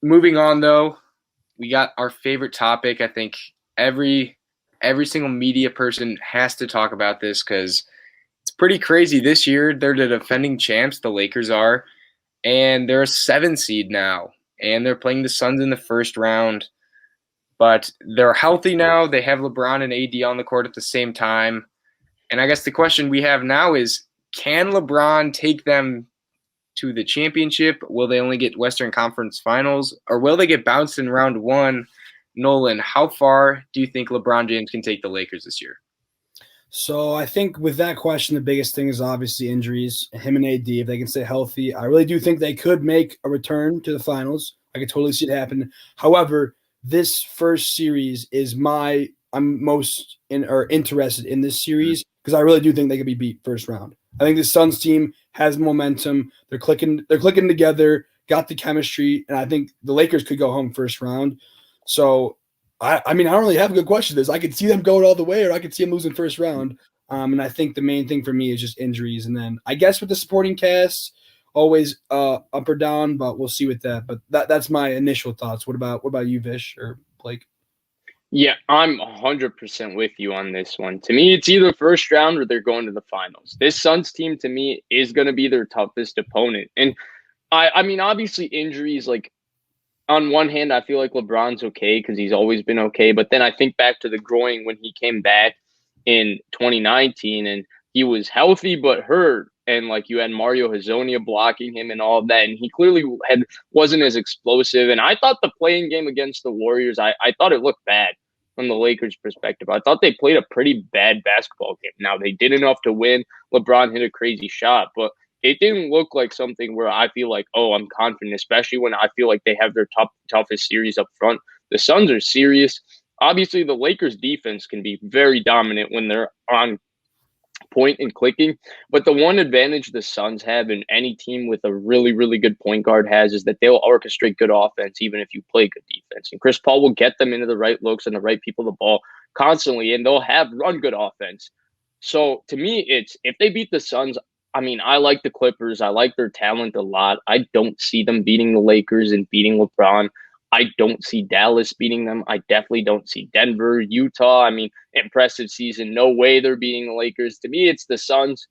moving on though, we got our favorite topic. I think every single media person has to talk about this because it's pretty crazy. This year, they're the defending champs, the Lakers are, and they're a 7 seed now, and they're playing the Suns in the first round. But they're healthy now. They have LeBron and AD on the court at the same time. And I guess the question we have now is, can LeBron take them to the championship? Will they only get Western Conference Finals, or will they get bounced in round one? Nolan, how far do you think LeBron James can take the Lakers this year? So I think with that question, the biggest thing is obviously injuries. Him and AD, if they can stay healthy, I really do think they could make a return to the finals. I could totally see it happen. However, this first series is I'm most interested in this series because I really do think they could be beat first round. I think the Suns team has momentum. They're clicking together, got the chemistry, and I think the Lakers could go home first round. So I mean, I don't really have a good question to this. I could see them going all the way, or I could see them losing first round. And I think the main thing for me is just injuries. And then I guess with the supporting cast, always up or down, but we'll see with that. But that's my initial thoughts. What about you, Vish or Blake? Yeah, I'm 100% with you on this one. To me, it's either first round or they're going to the finals. This Suns team, to me, is going to be their toughest opponent. And I mean, obviously injuries, like, on one hand, I feel like LeBron's okay because he's always been okay. But then I think back to the groin when he came back in 2019 and he was healthy but hurt. And like you had Mario Hezonja blocking him and all of that. And he clearly wasn't as explosive. And I thought the playing game against the Warriors, I thought it looked bad from the Lakers' perspective. I thought they played a pretty bad basketball game. Now, they did enough to win. LeBron hit a crazy shot, but it didn't look like something where I feel like, oh, I'm confident, especially when I feel like they have their toughest series up front. The Suns are serious. Obviously, the Lakers' defense can be very dominant when they're on point and clicking. But the one advantage the Suns have, and any team with a really, really good point guard has, is that they'll orchestrate good offense even if you play good defense. And Chris Paul will get them into the right looks and the right people the ball constantly, and they'll have run good offense. So to me, it's if they beat the Suns, I mean, I like the Clippers. I like their talent a lot. I don't see them beating the Lakers and beating LeBron. I don't see Dallas beating them. I definitely don't see Denver, Utah. I mean, impressive season. No way they're beating the Lakers. To me, it's the Suns.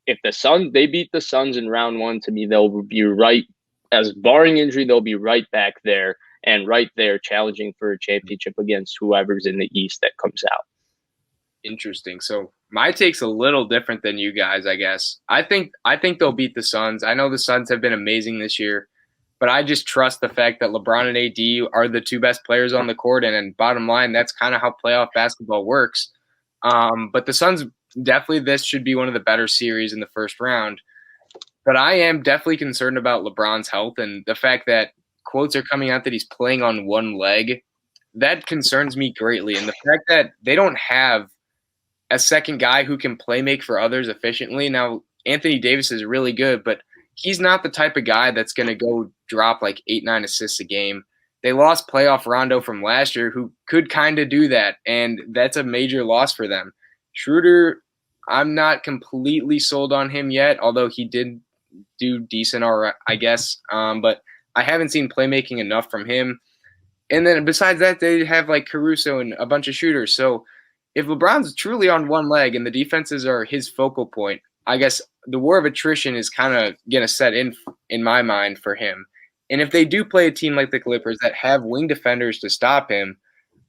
If they beat the Suns in round one, to me, they'll be right, as barring injury, they'll be right back there and right there challenging for a championship against whoever's in the East that comes out. Interesting. So my take's a little different than you guys, I guess. I think they'll beat the Suns. I know the Suns have been amazing this year, but I just trust the fact that LeBron and AD are the two best players on the court, and bottom line, that's kind of how playoff basketball works. But the Suns, definitely this should be one of the better series in the first round. But I am definitely concerned about LeBron's health and the fact that quotes are coming out that he's playing on one leg. That concerns me greatly. And the fact that they don't have a second guy who can play make for others efficiently. Now, Anthony Davis is really good, but he's not the type of guy that's going to go drop like 8-9 assists a game. They lost playoff Rondo from last year who could kind of do that, and that's a major loss for them. Schroeder, I'm not completely sold on him yet, although he did do decent, I guess. But I haven't seen playmaking enough from him. And then besides that, they have like Caruso and a bunch of shooters. So if LeBron's truly on one leg and the defenses are his focal point, I guess the war of attrition is kind of going to set in my mind for him. And if they do play a team like the Clippers that have wing defenders to stop him,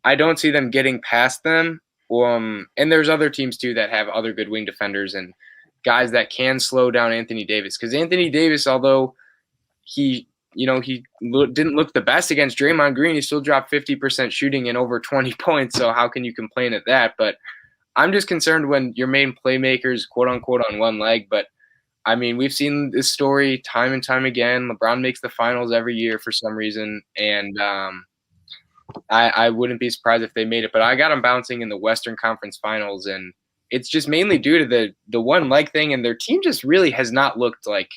I don't see them getting past them. And there's other teams too that have other good wing defenders and guys that can slow down Anthony Davis. Because Anthony Davis, although he didn't look the best against Draymond Green, he still dropped 50% shooting and over 20 points. So how can you complain at that? But I'm just concerned when your main playmakers, quote unquote, on one leg. But I mean, we've seen this story time and time again. LeBron makes the finals every year for some reason. And I wouldn't be surprised if they made it. But I got them bouncing in the Western Conference Finals. And it's just mainly due to the one leg thing. And their team just really has not looked like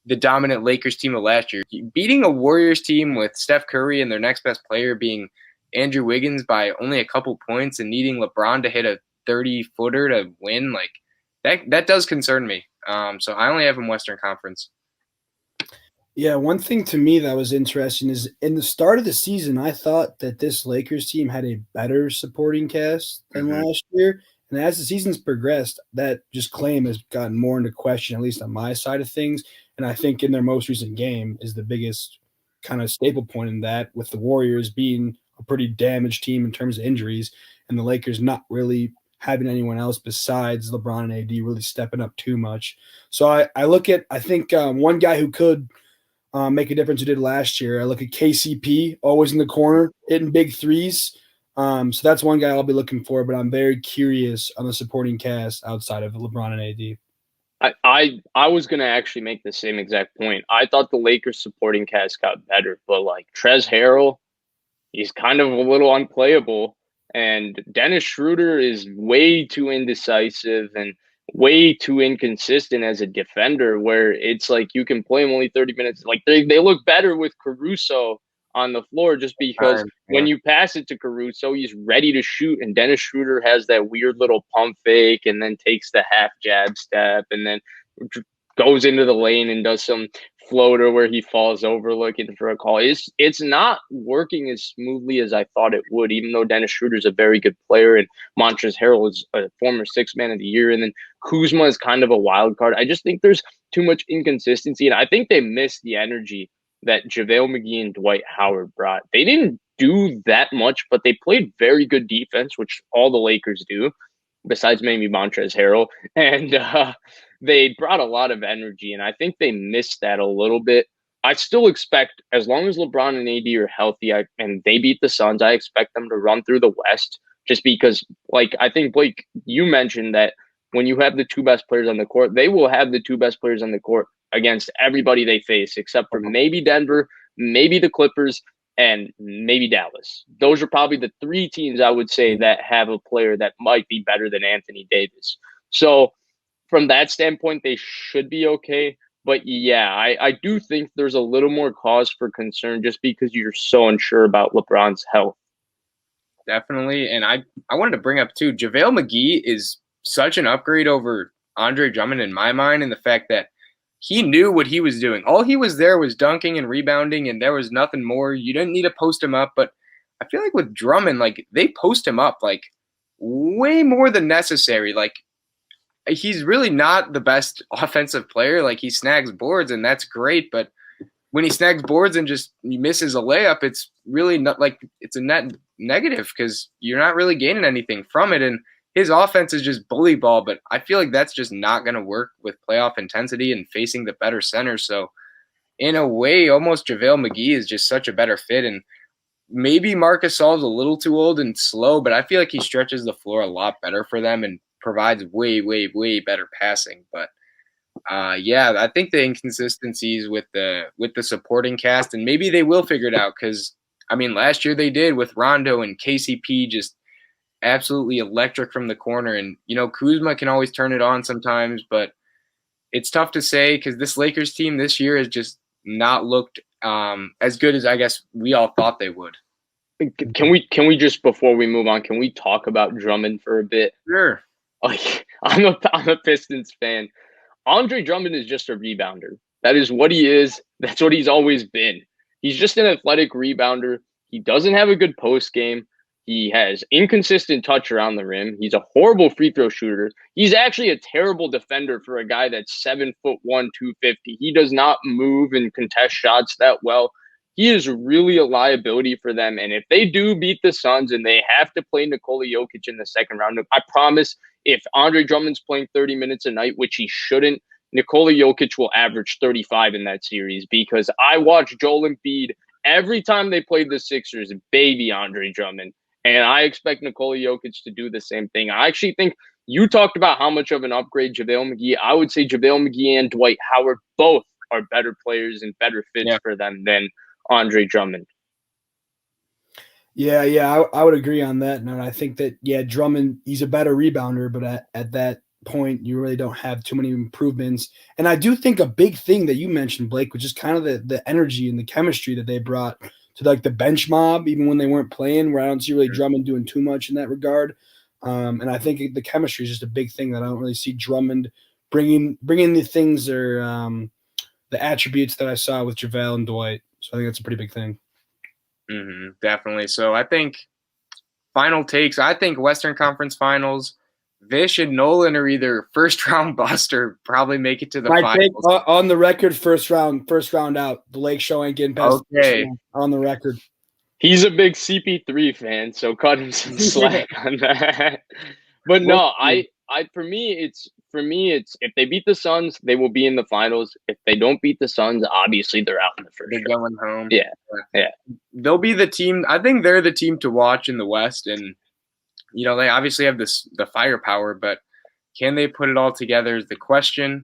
the dominant Lakers team of last year. Beating a Warriors team with Steph Curry and their next best player being Andrew Wiggins by only a couple points and needing LeBron to hit a 30-footer to win, like that does concern me. So I only have him Western Conference. Yeah, one thing to me that was interesting is in the start of the season, I thought that this Lakers team had a better supporting cast than Hmm. last year. And as the season's progressed, that just claim has gotten more into question, at least on my side of things. And I think in their most recent game is the biggest kind of staple point in that, with the Warriors being a pretty damaged team in terms of injuries, and the Lakers not really having anyone else besides LeBron and AD really stepping up too much. So I think one guy who could make a difference who did last year. I look at KCP, always in the corner, hitting big threes. So that's one guy I'll be looking for, but I'm very curious on the supporting cast outside of LeBron and AD. I was gonna actually make the same exact point. I thought the Lakers supporting cast got better, but like Trez Harrell, he's kind of a little unplayable. And Dennis Schroeder is way too indecisive and way too inconsistent as a defender, where it's like you can play him only 30 minutes. Like they look better with Caruso on the floor just because when Yeah. you pass it to Caruso, he's ready to shoot. And Dennis Schroeder has that weird little pump fake and then takes the half jab step and then goes into the lane and does some floater where he falls over looking for a call. It's not working as smoothly as I thought it would, even though Dennis Schroeder is a very good player and Montrezl Harrell is a former sixth man of the year, and then Kuzma is kind of a wild card. I just think there's too much inconsistency, and I think they missed the energy that JaVale McGee and Dwight Howard brought. They didn't do that much, but they played very good defense, which all the Lakers do, besides maybe Montrezl Harrell. And they brought a lot of energy, and I think they missed that a little bit. I still expect, as long as LeBron and AD are healthy and they beat the Suns, I expect them to run through the West just because, like, I think, Blake, you mentioned that when you have the two best players on the court, they will have the two best players on the court against everybody they face, except for maybe Denver, maybe the Clippers, and maybe Dallas. Those are probably the three teams I would say that have a player that might be better than Anthony Davis. So, from that standpoint, they should be okay. But yeah, I do think there's a little more cause for concern just because you're so unsure about LeBron's health. Definitely. And I wanted to bring up too, JaVale McGee is such an upgrade over Andre Drummond in my mind, and the fact that he knew what he was doing. All he was there was dunking and rebounding, and there was nothing more. You didn't need to post him up, but I feel like with Drummond, like they post him up like way more than necessary. Like he's really not the best offensive player. Like he snags boards, and that's great, but when he snags boards and just misses a layup, it's really not like it's a net negative because you're not really gaining anything from it. And his offense is just bully ball, but I feel like that's just not going to work with playoff intensity and facing the better center. So in a way, almost JaVale McGee is just such a better fit. And maybe Marcus Gasol's a little too old and slow, but I feel like he stretches the floor a lot better for them and provides way, way, way better passing. But yeah, I think the inconsistencies with the supporting cast, and maybe they will figure it out because I mean, last year they did with Rondo and KCP just absolutely electric from the corner, and you know Kuzma can always turn it on sometimes, but it's tough to say because this Lakers team this year has just not looked as good as I guess we all thought they would. Can we just, before we move on, can we talk about Drummond for a bit? Sure. Like I'm a Pistons fan. Andre Drummond is just a rebounder. That is what he is. That's what he's always been. He's just an athletic rebounder. He doesn't have a good post game. He has inconsistent touch around the rim. He's a horrible free throw shooter. He's actually a terrible defender for a guy that's 7'1", 250. He does not move and contest shots that well. He is really a liability for them. And if they do beat the Suns and they have to play Nikola Jokic in the second round, I promise if Andre Drummond's playing 30 minutes a night, which he shouldn't, Nikola Jokic will average 35 in that series because I watched Joel Embiid every time they played the Sixers, baby Andre Drummond. And I expect Nikola Jokic to do the same thing. I actually think you talked about how much of an upgrade JaVale McGee. I would say JaVale McGee and Dwight Howard both are better players and better fits for them than Andre Drummond. Yeah, I would agree on that. And I think that, yeah, Drummond, he's a better rebounder, but at that point, you really don't have too many improvements. And I do think a big thing that you mentioned, Blake, which is kind of the energy and the chemistry that they brought to like the bench mob, even when they weren't playing, where I don't see really Drummond doing too much in that regard. And I think the chemistry is just a big thing that I don't really see Drummond bringing the things or the attributes that I saw with JaVale and Dwight. So I think that's a pretty big thing. Definitely. So I think final takes. I think Western Conference Finals. Vish and Nolan are either first round bust or probably make it to the finals. Take, on the record, first round out. The Lake Show ain't getting past. Okay. On the record. He's a big CP3 fan, so cut him some slack on that. But no, for me it's if they beat the Suns, they will be in the finals. If they don't beat the Suns, obviously they're out in the first. They're round. going home. Yeah. They'll be the team. I think they're the team to watch in the West, and they obviously have the firepower, but can they put it all together is the question.